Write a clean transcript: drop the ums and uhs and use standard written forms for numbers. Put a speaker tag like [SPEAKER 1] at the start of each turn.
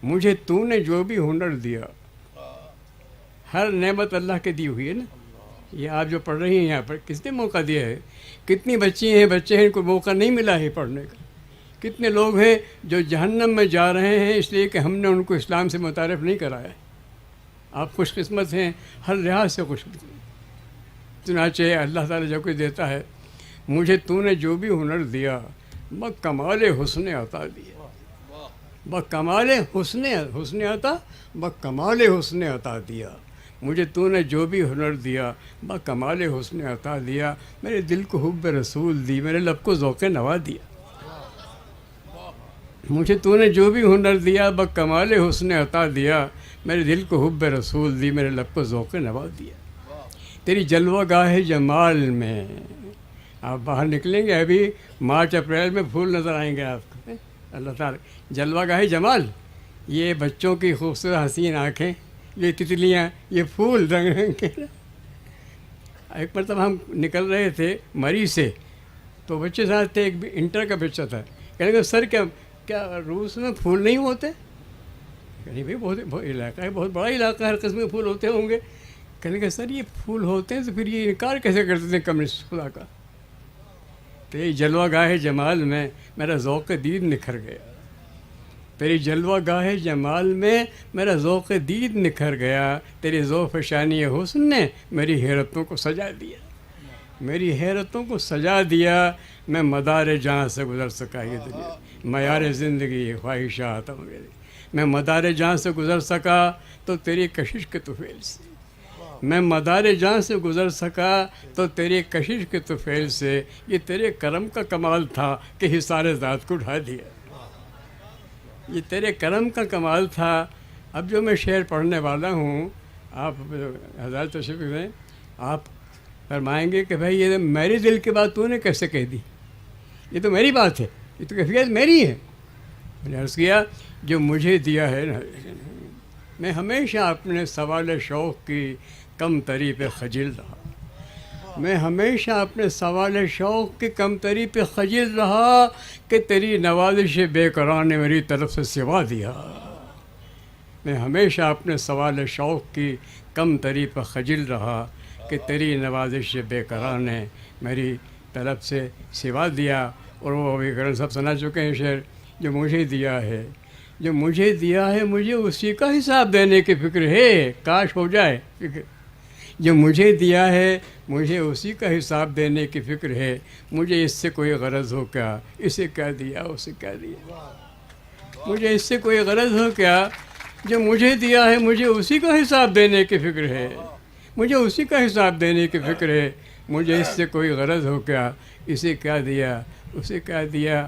[SPEAKER 1] مجھے تو نے جو بھی ہنر دیا، ہر نعمت اللہ کے دی ہوئی ہے نا. یہ آپ جو پڑھ رہی ہیں یہاں پر کس نے موقع دیا ہے؟ کتنی بچی ہیں، بچے ہیں، ان کو موقع نہیں ملا ہے پڑھنے کا. کتنے لوگ ہیں جو جہنم میں جا رہے ہیں اس لیے کہ ہم نے ان کو اسلام سے متعارف نہیں کرایا. آپ خوش قسمت ہیں، ہر لحاظ سے خوش قسمت. چنانچہ اللہ تعالیٰ جو کچھ دیتا ہے، مجھے تو نے جو بھی ہنر دیا بکمال حسن عطا دیا. بکمال حسن عطا، بکمال حسن عطا دیا. مجھے تو نے جو بھی ہنر دیا بکمال حسن عطا دیا. میرے دل کو حب رسول دی، میرے لب کو ذوق نوا دیا. مجھے تو نے جو بھی ہنر دیا بکمال حسن عطا دیا. میرے دل کو حب رسول دی، میرے لب کو ذوق نوا دیا. تیری جلوہ گاہ جمال میں، آپ باہر نکلیں گے ابھی مارچ اپریل میں پھول نظر آئیں گے آپ کو. اللہ تعالیٰ جلوہ گاہ جمال، یہ بچوں کی خوبصورت حسین آنکھیں، یہ تتلیاں، یہ پھول رنگ رنگ کے. ایک مرتبہ ہم نکل رہے تھے مری سے، تو بچے ساتھ تھے، ایک انٹر کا بچہ تھا. کہنے لگا سر کیا روس میں پھول نہیں ہوتے؟ کہیں بھائی بہت علاقہ ہے، بہت بڑا علاقہ ہے، ہر قسم کے پھول ہوتے ہوں گے. کہنے لگا سر یہ پھول ہوتے ہیں تو پھر یہ انکار کیسے کرتے تھے کمیونسٹ خدا کا؟ تیری جلوہ گاہ جمال میں میرا ذوق دید نکھر گیا. تیری جلوہ گاہ جمال میں میرا ذوق دید نکھر گیا. تیری ذوق شانی حسن نے میری حیرتوں کو سجا دیا. میری حیرتوں کو سجا دیا. میں مدار جہاں سے گزر سکا یہ دنیا، معیار زندگی خواہشات میری. میں مدار جہاں سے گزر سکا تو تیری کشش کے طفیل سے. میں مدار جہاں سے گزر سکا تو تیری کشش کے طفیل سے. یہ تیرے کرم کا کمال تھا کہ حصار ذات کو اٹھا دیا. یہ تیرے کرم کا کمال تھا. اب جو میں شعر پڑھنے والا ہوں، آپ حضرات تشریف لیں، آپ فرمائیں گے کہ بھائی یہ میرے دل کی بات تو نے کیسے کہہ دی؟ یہ تو میری بات ہے، یہ تو کیفیت میری ہے. میں نے عرض کیا جو مجھے دیا ہے نا، میں ہمیشہ اپنے سوال شوق کی کم تری پہ خجل رہا. میں ہمیشہ اپنے سوال شوق کی کم تری پہ خجل رہا کہ تیری نوازش بے قرار نے میری طرف سے سوا دیا. میں ہمیشہ اپنے سوال شوق کی کم تری پہ خجل رہا کہ تیری نوازش بے قرار نے میری طرف سے سوا دیا. اور وہ ابھی کرن سب سنا چکے ہیں شعر. جو مجھے دیا ہے، جو مجھے دیا ہے، مجھے اسی کا حساب دینے کی فکر ہے. کاش ہو جائے فکر. جو مجھے دیا ہے مجھے اسی کا حساب دینے کی فکر ہے. مجھے اس سے کوئی غرض ہو کیا، اسے کیا دیا، اسے کیا دیا. مجھے اس سے کوئی غرض ہو کیا، جو مجھے دیا ہے مجھے اسی کا حساب دینے کی فکر ہے. مجھے اسی کا حساب دینے کی فکر ہے. مجھے اس سے کوئی غرض ہو کیا، اسے کیا دیا، اسے کیا دیا.